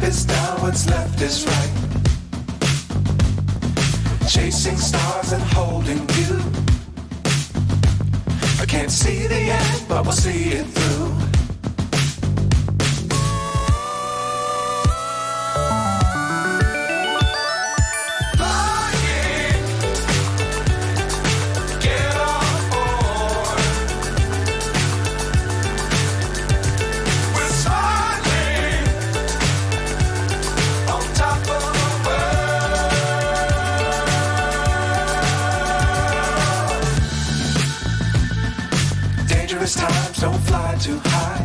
is down, what's left is right. Chasing stars and holding you. I can't see the end, but we'll see it through. Flying, get on board. We're smiling on top of the world. Dangerous times, don't fly too high.